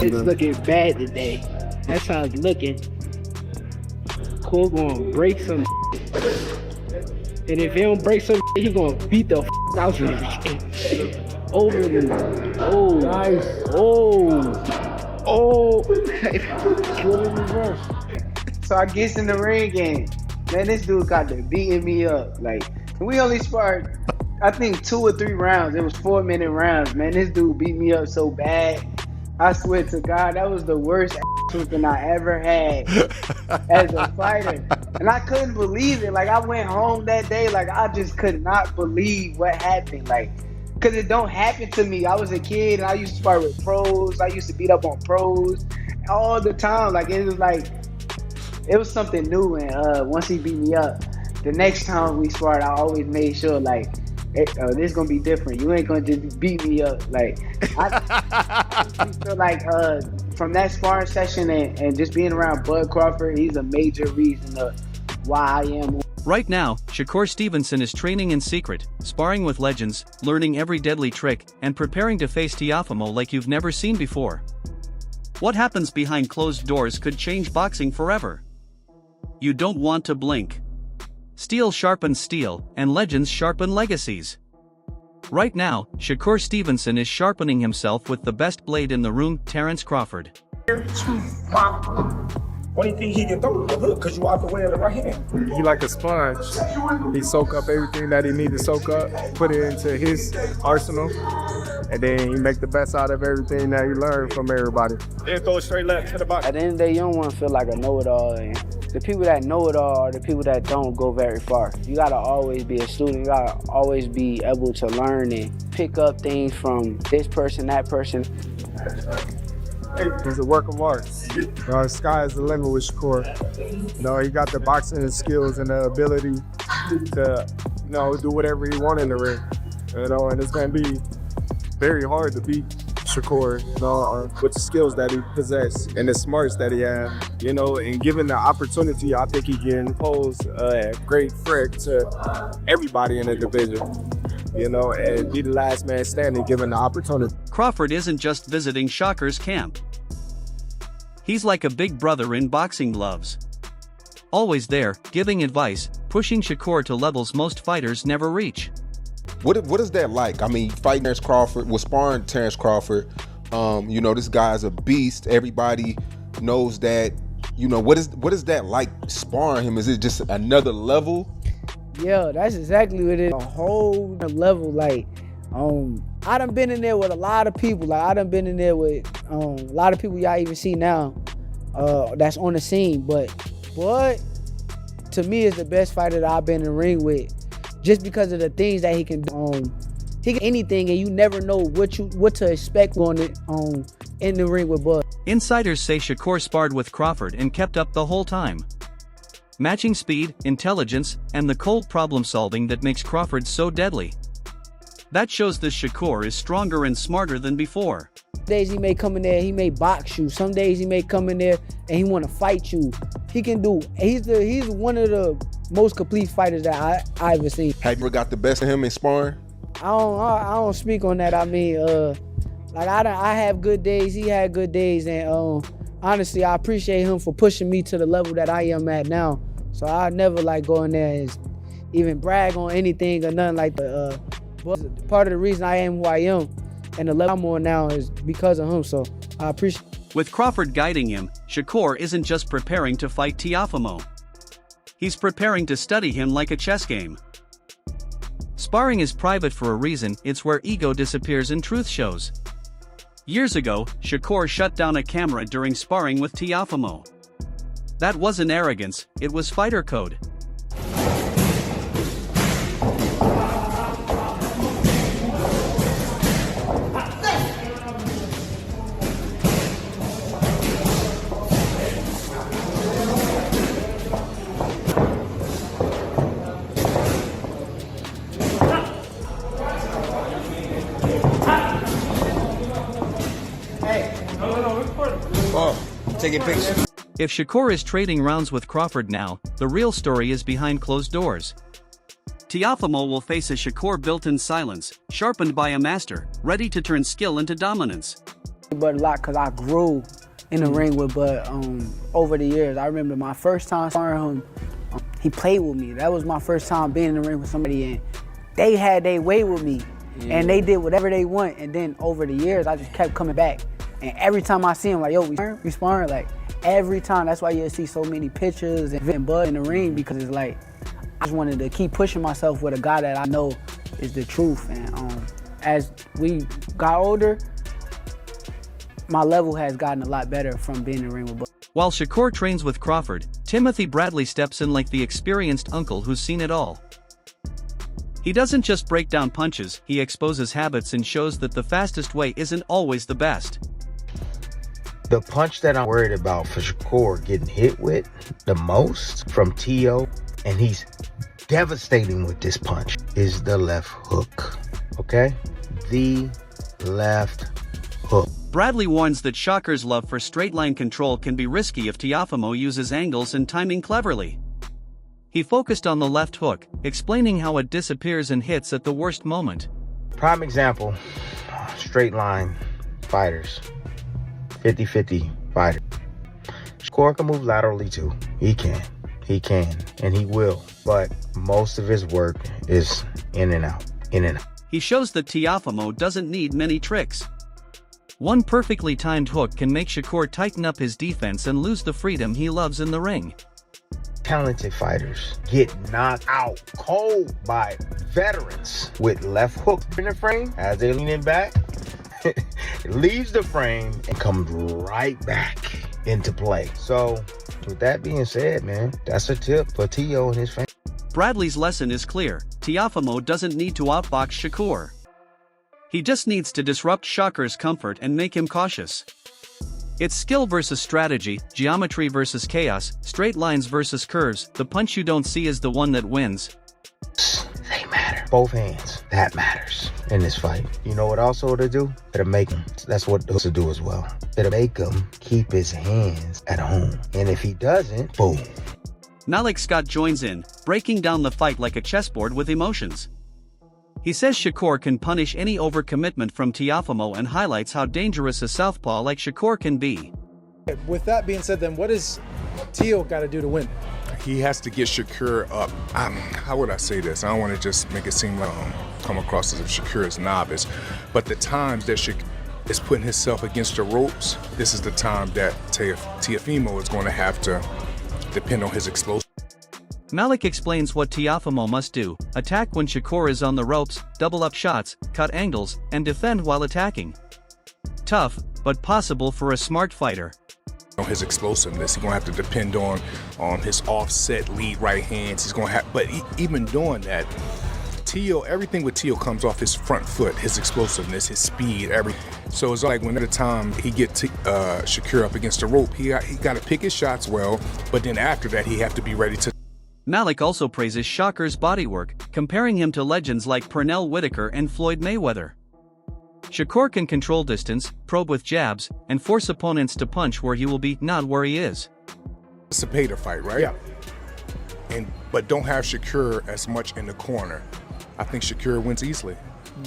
It's looking bad today. That's how it's looking. Cole gonna break some and if he don't break some he gonna beat the out of him. Over the Nice. Good in reverse. So I guess in the ring game, man, this dude got to beating me up. Like, we only sparred, I think 2 or 3 rounds. It was 4-minute rounds, man. This dude beat me up so bad. I swear to God, that was the worst whooping I ever had as a fighter. And I couldn't believe it. Like, I went home that day, like, I just could not believe what happened. Like, because it don't happen to me. I was a kid and I used to spar with pros. I used to beat up on pros all the time. Like, it was like, it was something new. And once he beat me up, the next time we sparred, I always made sure, like, this is gonna be different. You ain't gonna just beat me up. Like, I feel like from that sparring session and just being around Bud Crawford, he's a major reason of why I am. Right now, Shakur Stevenson is training in secret, sparring with legends, learning every deadly trick, and preparing to face Teofimo like you've never seen before. What happens behind closed doors could change boxing forever. You don't want to blink. Steel sharpens steel, and legends sharpen legacies. Right now, Shakur Stevenson is sharpening himself with the best blade in the room, Terence Crawford. Only thing he can throw is the hook because you out the way of the right hand. He like a sponge. He soak up everything that he need to soak up, put it into his arsenal, and then he make the best out of everything that he learned from everybody. Then throw it straight left to the box. At the end of the day, you don't want to feel like a know-it-all. And the people that know it all are the people that don't go very far. You gotta always be a student. You gotta always be able to learn and pick up things from this person, that person. He's a work of art. The sky is the limit with Shakur. He got the boxing skills and the ability to, do whatever he wants in the ring. And it's gonna be very hard to beat Shakur, with the skills that he possesses and the smarts that he has. And given the opportunity, I think he can pose a great threat to everybody in the division. And be the last man standing given the opportunity. Crawford isn't just visiting Shakur's camp. He's like a big brother in boxing gloves. Always there, giving advice, pushing Shakur to levels most fighters never reach. What is that like? I mean, fighting Terence Crawford, sparring Terence Crawford. This guy's a beast. Everybody knows that. What is that like sparring him? Is it just another level? Yeah, that's exactly what it is. A whole level. Like, I done been in there with a lot of people. Like, I done been in there with a lot of people y'all even see now that's on the scene. But to me is the best fighter that I've been in the ring with, just because of the things that he can do. He can anything, and you never know what to expect on it in the ring with Bud. Insiders say Shakur sparred with Crawford and kept up the whole time. Matching speed, intelligence, and the cold problem-solving that makes Crawford so deadly. That shows this Shakur is stronger and smarter than before. Some days he may come in there, he may box you. Some days he may come in there and he want to fight you. He can do. He's one of the most complete fighters that I ever seen. Have you ever got the best of him in sparring? I don't speak on that. I mean, I have good days. He had good days, and honestly, I appreciate him for pushing me to the level that I am at now. So I never go in there and even brag on anything or nothing like that. But part of the reason I am who I am and the level I'm on now is because of him. So I appreciate it. With Crawford guiding him, Shakur isn't just preparing to fight Teofimo. He's preparing to study him like a chess game. Sparring is private for a reason. It's where ego disappears and truth shows. Years ago, Shakur shut down a camera during sparring with Teofimo. That wasn't arrogance, it was fighter code. Taking pictures. If Shakur is trading rounds with Crawford now, the real story is behind closed doors. Teofimo will face a Shakur built in silence, sharpened by a master, ready to turn skill into dominance. Bud a lot because I grew in the ring with Bud over the years. I remember my first time sparring him, he played with me. That was my first time being in the ring with somebody, and they had their way with me. And they did whatever they want, and then over the years, I just kept coming back. And every time I see him, like, yo, we sparring, like, every time. That's why you'll see so many pictures and Bud in the ring, because it's like, I just wanted to keep pushing myself with a guy that I know is the truth. And as we got older, my level has gotten a lot better from being in the ring with Bud. While Shakur trains with Crawford, Timothy Bradley steps in like the experienced uncle who's seen it all. He doesn't just break down punches, he exposes habits and shows that the fastest way isn't always the best. The punch that I'm worried about for Shakur getting hit with the most from Teo, and he's devastating with this punch, is the left hook, okay? The left hook. Bradley warns that Shakur's love for straight-line control can be risky if Teofimo uses angles and timing cleverly. He focused on the left hook, explaining how it disappears and hits at the worst moment. Prime example, straight line fighters, 50-50 fighter. Shakur can move laterally too. He can, and he will. But most of his work is in and out, in and out. He shows that Teofimo doesn't need many tricks. One perfectly timed hook can make Shakur tighten up his defense and lose the freedom he loves in the ring. Talented fighters get knocked out cold by veterans with left hook in the frame as they're leaning back. It leaves the frame and comes right back into play. So with that being said, man, that's a tip for Teo and his family. Bradley's lesson is clear. Teofimo doesn't need to outbox Shakur. He just needs to disrupt Shakur's comfort and make him cautious. It's skill versus strategy, geometry versus chaos, straight lines versus curves. The punch you don't see is the one that wins. They matter. Both hands. That matters in this fight. You know what also it'll do? It'll make him. That's what hooks will do as well. It'll make him keep his hands at home. And if he doesn't, boom. Malik Scott joins in, breaking down the fight like a chessboard with emotions. He says Shakur can punish any overcommitment from Teofimo and highlights how dangerous a southpaw like Shakur can be. With that being said, then what does Teo got to do to win? He has to get Shakur up. How would I say this? I don't want to just make it seem like come across as if Shakur is novice, but the times that Shakur is putting himself against the ropes, this is the time that Teofimo is going to have to depend on his explosive. Malik explains what Teofimo must do: attack when Shakur is on the ropes, double up shots, cut angles, and defend while attacking. Tough, but possible for a smart fighter. On his explosiveness, he's going to have to depend on his offset lead right hands. He's going to have, but even doing that, everything with Teo comes off his front foot, his explosiveness, his speed, everything. So it's like when at the time he gets Shakur up against the rope, he got to pick his shots well, but then after that, he have to be ready to. Malik also praises Shakur's bodywork, comparing him to legends like Pernell Whitaker and Floyd Mayweather. Shakur can control distance, probe with jabs, and force opponents to punch where he will be, not where he is. Anticipate a fight, right? Yeah. But don't have Shakur as much in the corner. I think Shakur wins easily.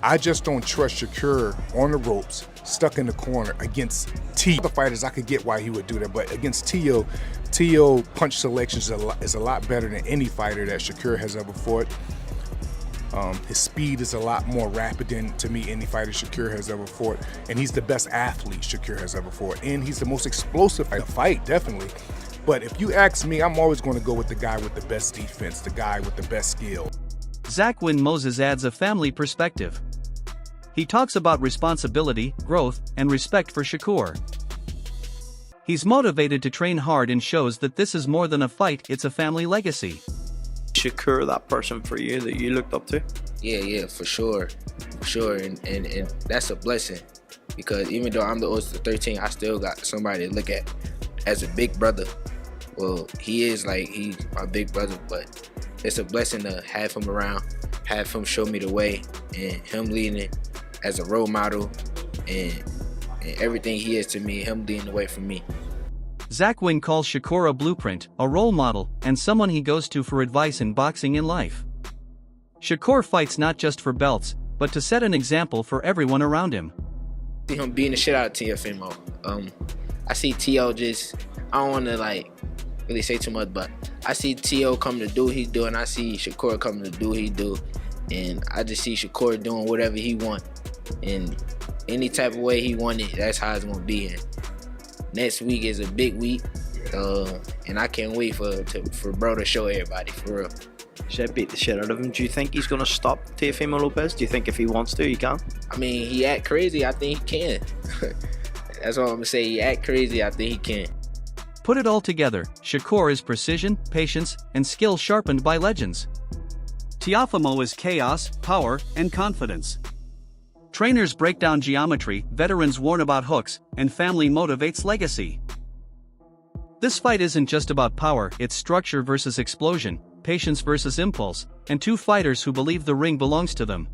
I just don't trust Shakur on the ropes, stuck in the corner against Teo. Other fighters, I could get why he would do that, but against Teo punch selections is a lot better than any fighter that Shakur has ever fought. His speed is a lot more rapid than, to me, any fighter Shakur has ever fought. And he's the best athlete Shakur has ever fought. And he's the most explosive fight, definitely. But if you ask me, I'm always going to go with the guy with the best defense, the guy with the best skill. Zach Wynn Moses adds a family perspective. He talks about responsibility, growth, and respect for Shakur. He's motivated to train hard and shows that this is more than a fight, it's a family legacy. Shakur that person for you that you looked up to? Yeah, for sure. And that's a blessing, because even though I'm the oldest of 13, I still got somebody to look at as a big brother. Well, he's my big brother, but it's a blessing to have him around, have him show me the way, and him leading as a role model, and everything he is to me, him leading the way for me. Zach Wynn calls Shakur a blueprint, a role model, and someone he goes to for advice in boxing and life. Shakur fights not just for belts, but to set an example for everyone around him. see him beating the shit out of Teofimo. I see Teo just, I don't want to like really say too much, but I see Teo coming to do what he do, and I see Shakur coming to do what he do, and I just see Shakur doing whatever he want, and any type of way he want it, that's how it's gonna be. And next week is a big week, and I can't wait for bro to show everybody, for real. Should beat the shit out of him. Do you think he's gonna stop Teofimo Lopez? Do you think if he wants to, he can? I mean, he act crazy, I think he can. That's all I'm gonna say. He act crazy, I think he can. Put it all together, Shakur is precision, patience, and skill sharpened by legends. Teofimo is chaos, power, and confidence. Trainers break down geometry, veterans warn about hooks, and family motivates legacy. This fight isn't just about power, it's structure versus explosion, patience versus impulse, and two fighters who believe the ring belongs to them.